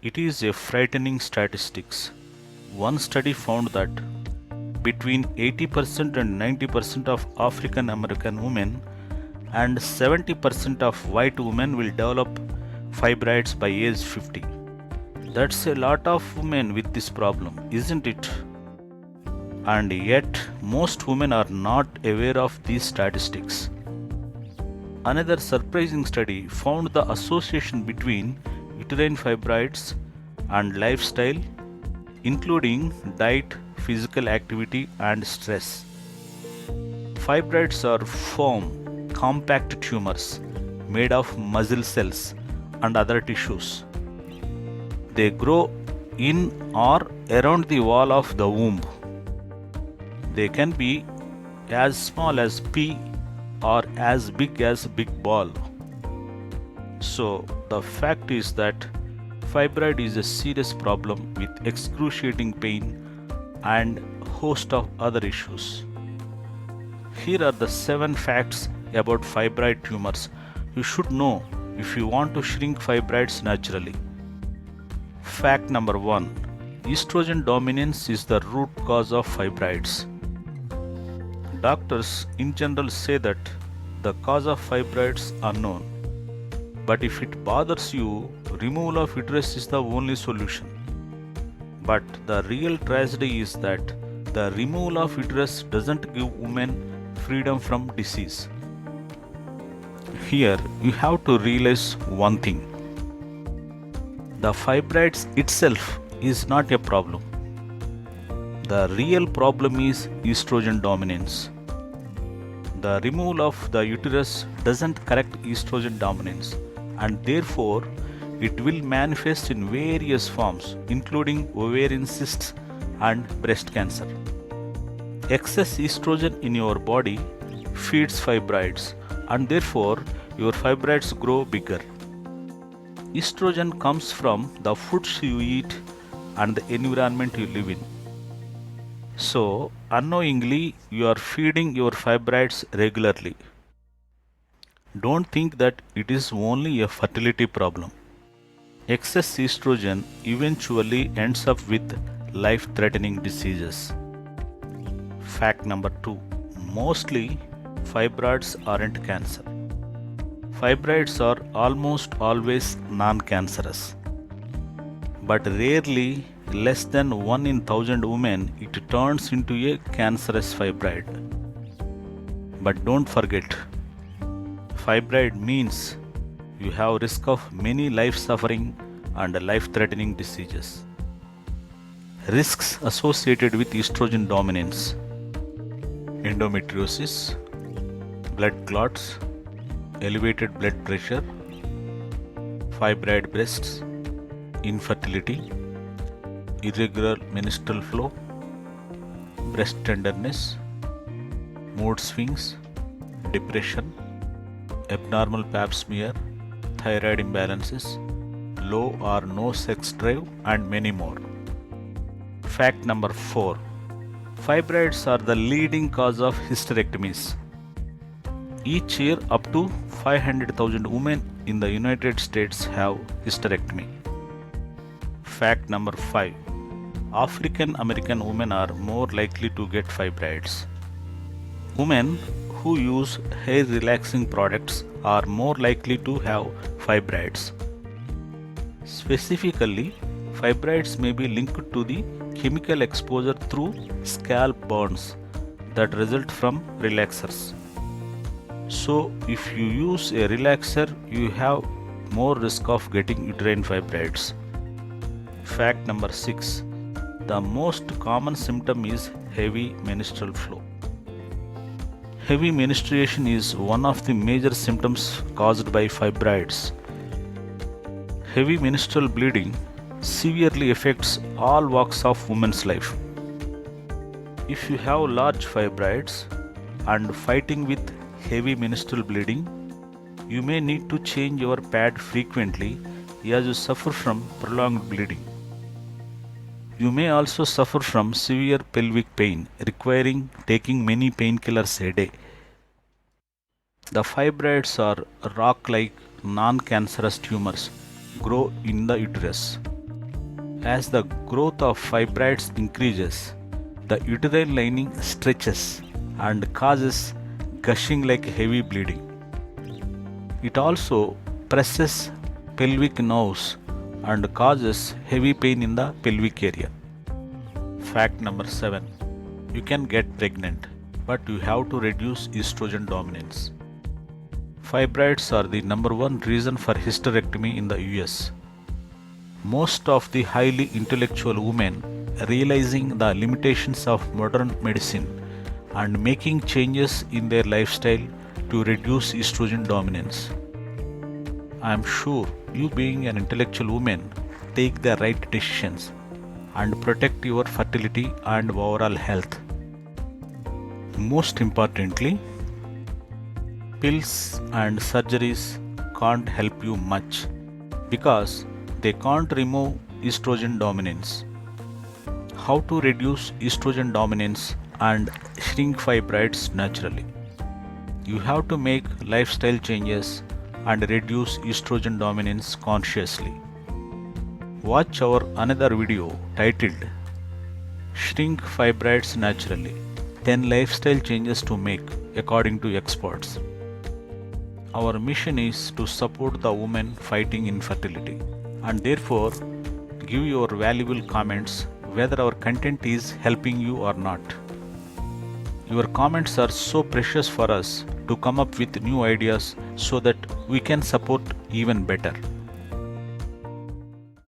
It is a frightening statistics. One study found that between 80% and 90% of African American women and 70% of white women will develop fibroids by age 50. That's a lot of women with this problem, isn't it? And yet, most women are not aware of these statistics. Another surprising study found the association between uterine fibroids and lifestyle, including diet, physical activity, and stress. Fibroids are firm, compact tumors made of muscle cells and other tissues. They grow in or around the wall of the womb. They can be as small as pea or as big as big ball. So the fact is that fibroid is a serious problem with excruciating pain and host of other issues. Here are the 7 facts about fibroid tumors you should know if you want to shrink fibroids naturally. Fact number 1. Estrogen dominance is the root cause of fibroids. Doctors in general say that the cause of fibroids are unknown, but if it bothers you, removal of uterus is the only solution. But the real tragedy is that the removal of uterus doesn't give women freedom from disease. Here you have to realize one thing. The fibroids itself is not a problem. The real problem is estrogen dominance. The removal of the uterus doesn't correct estrogen dominance, and therefore it will manifest in various forms, including ovarian cysts and breast cancer. Excess estrogen in your body feeds fibroids, and therefore your fibroids grow bigger. Estrogen comes from the foods you eat and the environment you live in. So, unknowingly, you are feeding your fibroids regularly. Don't think that it is only a fertility problem. Excess estrogen eventually ends up with life-threatening diseases. Fact number 2. Mostly, fibroids aren't cancer. Fibroids are almost always non-cancerous. But rarely, less than 1 in 1000 women, it turns into a cancerous fibroid. But don't forget, fibroid means you have risk of many life-suffering and life-threatening diseases. Risks associated with estrogen dominance: endometriosis, blood clots, elevated blood pressure, fibroid breasts, infertility, irregular menstrual flow, breast tenderness, mood swings, depression, abnormal pap smear, thyroid imbalances, low or no sex drive, and many more. Fact number 4. Fibroids are the leading cause of hysterectomies. Each year, up to 500,000 women in the United States have hysterectomy. Fact number 5. African American women are more likely to get fibroids. Women who use hair relaxing products are more likely to have fibroids. Specifically, fibroids may be linked to the chemical exposure through scalp burns that result from relaxers. So, if you use a relaxer, you have more risk of getting uterine fibroids. Fact number 6. The most common symptom is heavy menstrual flow. Heavy menstruation is one of the major symptoms caused by fibroids. Heavy menstrual bleeding severely affects all walks of women's life. If you have large fibroids and fighting with heavy menstrual bleeding, you may need to change your pad frequently as you suffer from prolonged bleeding. You may also suffer from severe pelvic pain requiring taking many painkillers a day. The fibroids are rock-like non-cancerous tumors grow in the uterus. As the growth of fibroids increases, the uterine lining stretches and causes gushing like heavy bleeding. It also presses pelvic nerves and causes heavy pain in the pelvic area. Fact number 7. You can get pregnant, but you have to reduce estrogen dominance. Fibroids are the number one reason for hysterectomy in the US. Most of the highly intellectual women realizing the limitations of modern medicine and making changes in their lifestyle to reduce estrogen dominance. I am sure you, being an intellectual woman, take the right decisions and protect your fertility and overall health. Most importantly, pills and surgeries can't help you much because they can't remove estrogen dominance. How to reduce estrogen dominance and shrink fibroids naturally? You have to make lifestyle changes and reduce estrogen dominance consciously. Watch our another video titled Shrink Fibroids Naturally, 10 Lifestyle Changes to Make according to experts. Our mission is to support the women fighting infertility, and therefore give your valuable comments whether our content is helping you or not. Your comments are so precious for us to come up with new ideas so that we can support even better.